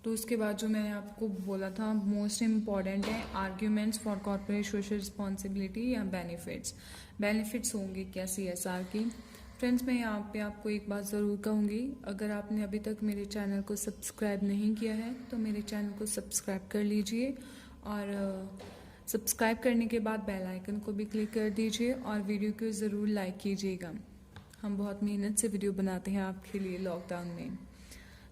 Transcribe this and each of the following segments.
तो उसके बाद जो मैंने आपको बोला था मोस्ट इम्पॉर्टेंट है arguments for corporate social responsibility या बेनिफिट्स होंगे क्या CSR की। फ्रेंड्स, मैं यहाँ पे आपको एक बात ज़रूर कहूँगी, अगर आपने अभी तक मेरे चैनल को सब्सक्राइब नहीं किया है तो मेरे चैनल को सब्सक्राइब कर लीजिए और सब्सक्राइब करने के बाद बेल आइकन को भी क्लिक कर दीजिए और वीडियो को ज़रूर लाइक कीजिएगा। हम बहुत मेहनत से वीडियो बनाते हैं आपके लिए लॉकडाउन में।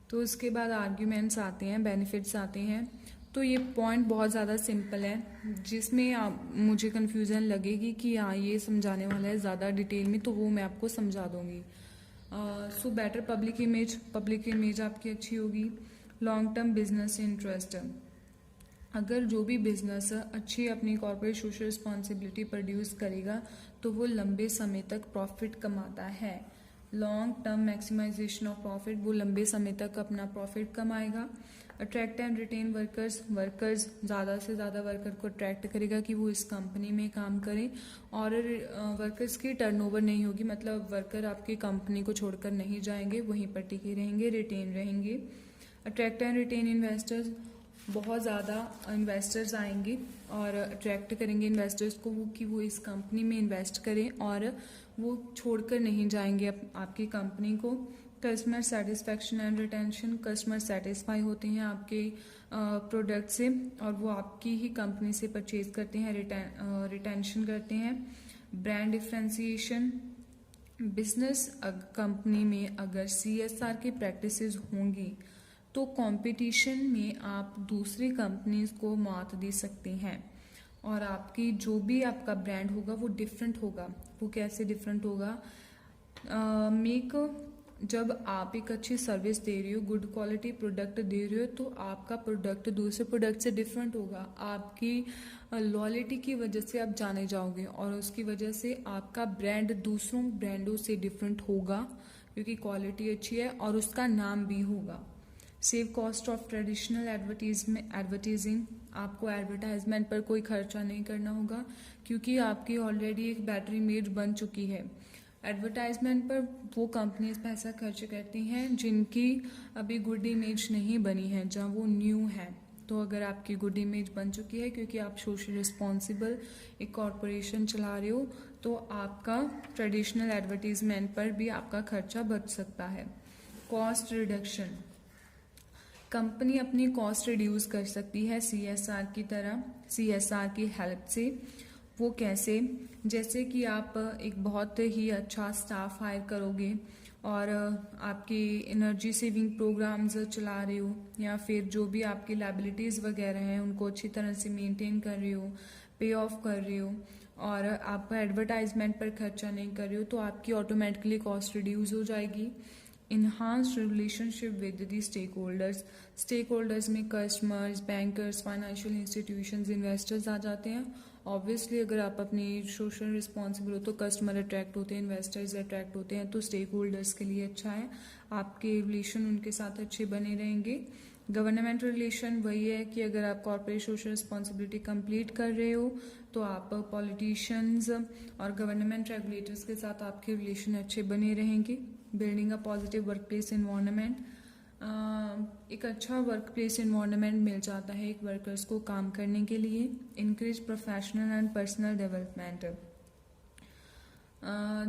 तो उसके बाद आर्ग्यूमेंट्स आते हैं, बेनिफिट्स आते हैं। तो ये पॉइंट बहुत ज़्यादा सिंपल है, जिसमें मुझे कन्फ्यूज़न लगेगी कि हाँ ये समझाने वाला है ज़्यादा डिटेल में, तो वो मैं आपको समझा दूँगी। सो बेटर पब्लिक इमेज आपकी अच्छी होगी। लॉन्ग टर्म बिजनेस इंटरेस्ट, अगर जो भी बिजनेस अच्छी अपनी कॉर्पोरेट सोशल रिस्पॉन्सिबिलिटी प्रोड्यूस करेगा तो वो लंबे समय तक प्रॉफिट कमाता है। Long term maximization of profit, वो लंबे समय तक अपना प्रॉफिट कमाएगा। अट्रैक्ट एंड रिटेन वर्कर्स ज़्यादा से ज़्यादा वर्कर को अट्रैक्ट करेगा कि वो इस कंपनी में काम करें, और वर्कर्स की टर्नओवर नहीं होगी, मतलब वर्कर आपकी कंपनी को छोड़कर नहीं जाएंगे, वहीं पर टिके रहेंगे, रिटेन रहेंगे। अट्रैक्ट एंड रिटेन इन्वेस्टर्स, बहुत ज़्यादा इन्वेस्टर्स आएंगे और अट्रैक्ट करेंगे इन्वेस्टर्स को कि वो इस कंपनी में इन्वेस्ट करें और वो छोड़कर नहीं जाएंगे आपकी कंपनी को। Customer satisfaction and retention, customer satisfy होते हैं आपके प्रोडक्ट से और वो आपकी ही कंपनी से परचेज करते हैं, रिटेंशन करते हैं। ब्रांड डिफ्रेंसिएशन, बिजनेस कंपनी में अगर CSR की प्रैक्टिसेस होंगी तो कंपटीशन में आप दूसरी कंपनीज को मात दे सकते हैं और आपकी जो भी आपका ब्रांड होगा वो डिफरेंट होगा। वो कैसे डिफरेंट होगा? जब आप एक अच्छी सर्विस दे रही हो, गुड क्वालिटी प्रोडक्ट दे रही हो, तो आपका प्रोडक्ट दूसरे प्रोडक्ट से डिफरेंट होगा। आपकी लॉयल्टी की वजह से आप जाने जाओगे और उसकी वजह से आपका ब्रांड दूसरों ब्रांडों से डिफरेंट होगा क्योंकि क्वालिटी अच्छी है और उसका नाम भी होगा। Save cost of traditional advertising, आपको एडवर्टाइजमेंट पर कोई खर्चा नहीं करना होगा क्योंकि आपकी ऑलरेडी एक बैटरी इमेज बन चुकी है। एडवर्टाइजमेंट पर वो कंपनीज पैसा खर्च करती हैं जिनकी अभी गुड इमेज नहीं बनी है, जहाँ वो न्यू है। तो अगर आपकी गुड इमेज बन चुकी है क्योंकि आप सोशल रिस्पॉन्सिबल एक कॉरपोरेशन चला रहे हो, तो आपका ट्रेडिशनल एडवर्टीजमेंट पर भी आपका खर्चा बच सकता है। कॉस्ट रिडक्शन, कंपनी अपनी कॉस्ट रिड्यूस कर सकती है CSR की तरह, CSR की हेल्प से। वो कैसे? जैसे कि आप एक बहुत ही अच्छा स्टाफ हायर करोगे और आपकी एनर्जी सेविंग प्रोग्राम्स चला रहे हो, या फिर जो भी आपकी लायबिलिटीज़ वगैरह हैं उनको अच्छी तरह से मेंटेन कर रहे हो, पे ऑफ कर रहे हो, और आप एडवर्टाइजमेंट पर खर्चा नहीं कर रहे हो, तो आपकी ऑटोमेटिकली कॉस्ट रिड्यूस हो जाएगी। Enhanced relationship with the stakeholders में customers, bankers, financial institutions, investors आ जाते हैं। ऑब्वियसली अगर आप अपनी सोशल रिस्पॉन्सिबल हो तो कस्टमर अट्रैक्ट होते हैं, इन्वेस्टर्स अट्रैक्ट होते हैं, तो स्टेक होल्डर्स के लिए अच्छा है, आपके रिलेशन उनके साथ अच्छे बने रहेंगे। गवर्नमेंट रिलेशन वही है कि अगर आप कॉर्पोरेट सोशल रिस्पॉन्सिबिलिटी कंप्लीट कर रहे हो तो आप पॉलिटिशियंस और गवर्नमेंट रेगुलेटर्स के साथ आपके रिलेशन अच्छे बने रहेंगे। Building a positive work place environment, एक अच्छा वर्क प्लेस इन्वायरमेंट मिल जाता है एक वर्कर्स को काम करने के लिए। Increase professional and personal development,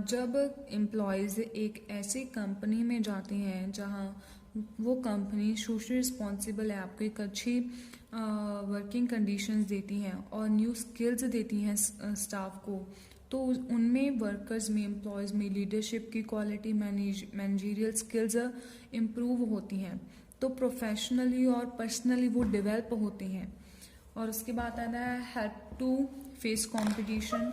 जब एम्प्लॉयज़ एक ऐसी कंपनी में जाते हैं जहां वो कंपनी सोशल रिस्पॉन्सिबल है, आपको एक अच्छी वर्किंग कंडीशंस देती हैं और न्यू स्किल्स देती हैं स्टाफ को, तो उनमें वर्कर्स में, एम्प्लॉयज़ में लीडरशिप की क्वालिटी, मैनेजरियल स्किल्स इम्प्रूव होती हैं, तो प्रोफेशनली और पर्सनली वो डेवलप होते हैं। और उसके बाद आता है हेल्प टू फेस कंपटीशन,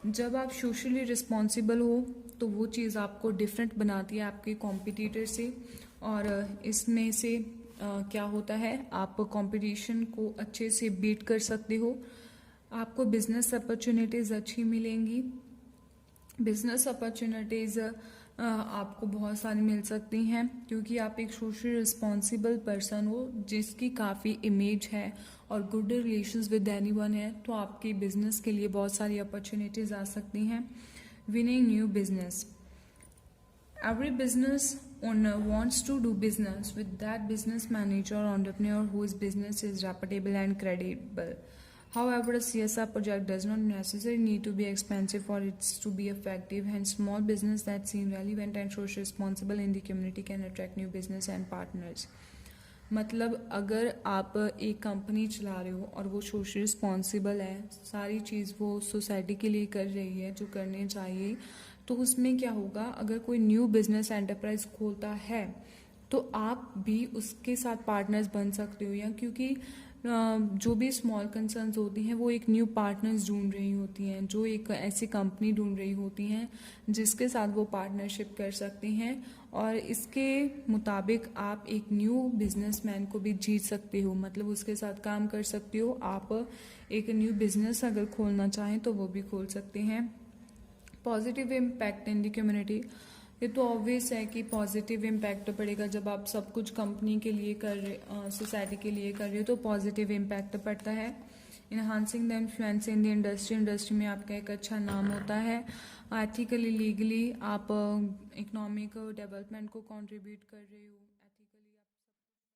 जब आप सोशली रिस्पॉन्सिबल हो तो वो चीज़ आपको डिफरेंट बनाती है आपके कॉम्पिटिटर से, और इसमें से क्या होता है, आप कंपटीशन को अच्छे से बीट कर सकते हो, आपको बिजनेस अपॉर्चुनिटीज़ अच्छी मिलेंगी। बिजनेस अपॉर्चुनिटीज़ आपको बहुत सारी मिल सकती हैं क्योंकि आप एक सोशल रिस्पॉन्सिबल पर्सन हो जिसकी काफ़ी इमेज है और गुड रिलेशंस विद एनीवन है, तो आपके बिजनेस के लिए बहुत सारी अपॉर्चुनिटीज़ आ सकती हैं। Winning new business, Every business owner wants to do business with that business manager or entrepreneur whose business is reputable and credible. However, a CSR project does not necessarily need to be expensive for it to be effective. Hence, small business that seem relevant and socially responsible in the community can attract new business and partners. मतलब अगर आप एक company चला रहे हो और वो social responsible है, सारी चीज़ वो सोसाइटी के लिए कर रही है जो करने चाहिए, तो उसमें क्या होगा, अगर कोई न्यू बिजनेस एंटरप्राइज खोलता है तो आप भी उसके साथ पार्टनर्स बन सकते हो, या क्योंकि जो भी स्मॉल कंसर्न्स होती हैं वो एक न्यू पार्टनर्स ढूंढ रही होती हैं, जो एक ऐसी कंपनी ढूंढ रही होती हैं जिसके साथ वो पार्टनरशिप कर सकती हैं, और इसके मुताबिक आप एक न्यू बिजनेसमैन को भी जीत सकते हो, मतलब उसके साथ काम कर सकते हो। आप एक न्यू बिजनेस अगर खोलना चाहें तो वो भी खोल सकते हैं। Positive impact in the community, ये तो ऑब्वियस है कि पॉजिटिव इम्पैक्ट तो पड़ेगा। जब आप सब कुछ कंपनी के लिए कर रहे, सोसाइटी के लिए कर रहे हो, तो पॉजिटिव इम्पैक्ट पड़ता है। Enhancing the influence in the industry में आपका एक अच्छा नाम होता है। एथिकली लीगली आप इकोनॉमिक डेवलपमेंट को कंट्रीब्यूट कर रहे हो।